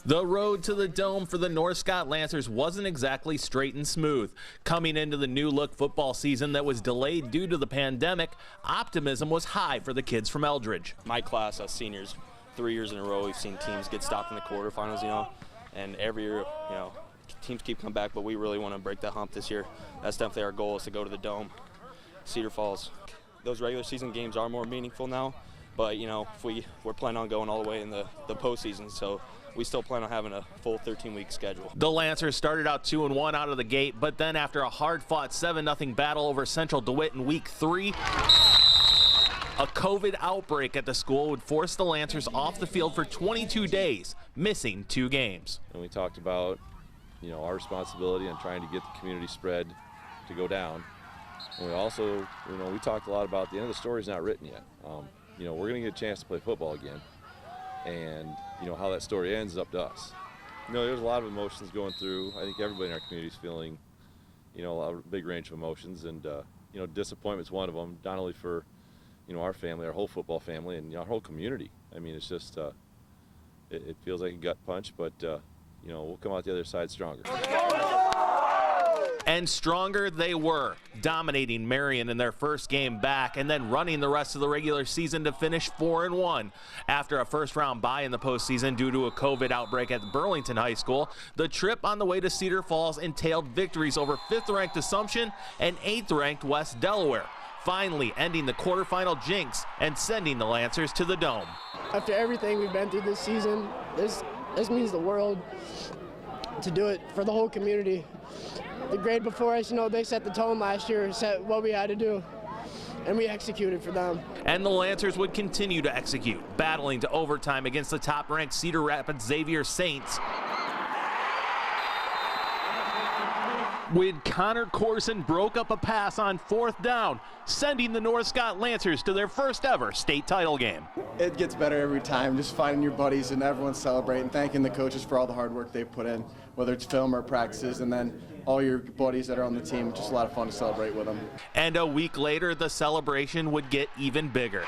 The road to the Dome for the North Scott Lancers wasn't exactly straight and smooth. Coming into the new-look football season that was delayed due to the pandemic, optimism was high for the kids from Eldridge. My class, us seniors, 3 years in a row, we've seen teams get stopped in the quarterfinals, and every year, teams keep coming back, but we really want to break that hump this year. That's definitely our goal, is to go to the Dome, Cedar Falls. Those regular season games are more meaningful now, but, we're planning on going all the way in the postseason, so we still plan on having a full 13-week schedule. The Lancers started out 2-1 out of the gate, but then after a hard-fought 7-0 battle over Central DeWitt in week 3, a COVID outbreak at the school would force the Lancers off the field for 22 days, missing 2 games. And we talked about, our responsibility on trying to get the community spread to go down. And we also, we talked a lot about the end of the story's not written yet. We're going to get a chance to play football again. And, how that story ends is up to us. There's a lot of emotions going through. I think everybody in our community is feeling, a big range of emotions. And, disappointment's one of them, not only for, our family, our whole football family, and our whole community. I mean, it's just, it feels like a gut punch, but, we'll come out the other side stronger. And stronger they were, dominating Marion in their first game back and then running the rest of the regular season to finish 4-1. After a first-round bye in the postseason due to a COVID outbreak at Burlington High School, the trip on the way to Cedar Falls entailed victories over 5th-ranked Assumption and 8th-ranked West Delaware, finally ending the quarterfinal jinx and sending the Lancers to the Dome. After everything we've been through this season, this means the world to do it for the whole community. The grade before us, they set the tone last year, set what we had to do, and we executed for them. And the Lancers would continue to execute, battling to overtime against the top-ranked Cedar Rapids Xavier Saints. When Connor Corson broke up a pass on 4th down, sending the North Scott Lancers to their first ever state title game. It gets better every time, just finding your buddies and everyone celebrating, thanking the coaches for all the hard work they've put in, whether it's film or practices, and then all your buddies that are on the team. Just a lot of fun to celebrate with them. And a week later, the celebration would get even bigger.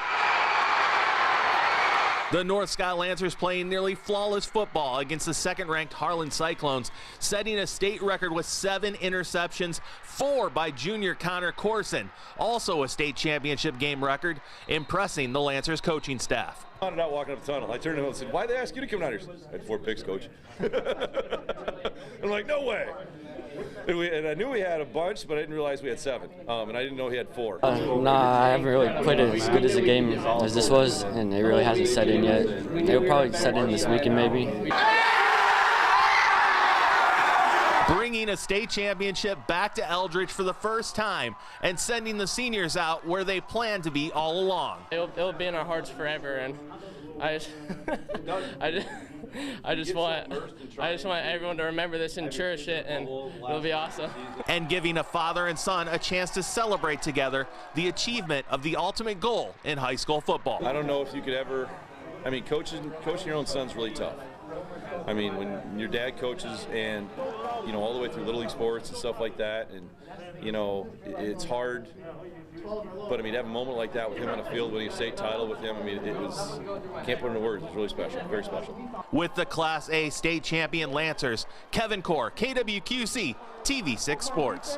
The North Scott Lancers playing nearly flawless football against the 2nd-ranked Harlan Cyclones, setting a state record with 7 interceptions, 4 by junior Connor Corson, also a state championship game record, impressing the Lancers coaching staff. I wanted out walking up the tunnel. I turned to him and said, "Why'd they ask you to come down here?" I had 4 picks, coach. I'm like, no way. And I knew we had a bunch, but I didn't realize we had 7. And I didn't know he had 4. Nah, I haven't really played as good as a game as this was, and it really hasn't set in yet. It'll probably set in this weekend maybe. Bringing a state championship back to Eldridge for the first time and sending the seniors out where they plan to be all along. It'll be in our hearts forever, and I just want everyone to remember this and cherish it, and it'll be awesome. And giving a father and son a chance to celebrate together the achievement of the ultimate goal in high school football. I don't know if you could ever, coaching your own son's really tough. When your dad coaches and, all the way through Little League sports and stuff like that, and, it's hard. But, to have a moment like that with him on the field, winning a state title with him, it was, can't put into words, it was really special, very special. With the Class A state champion Lancers, Kevin Core, KWQC, TV6 Sports.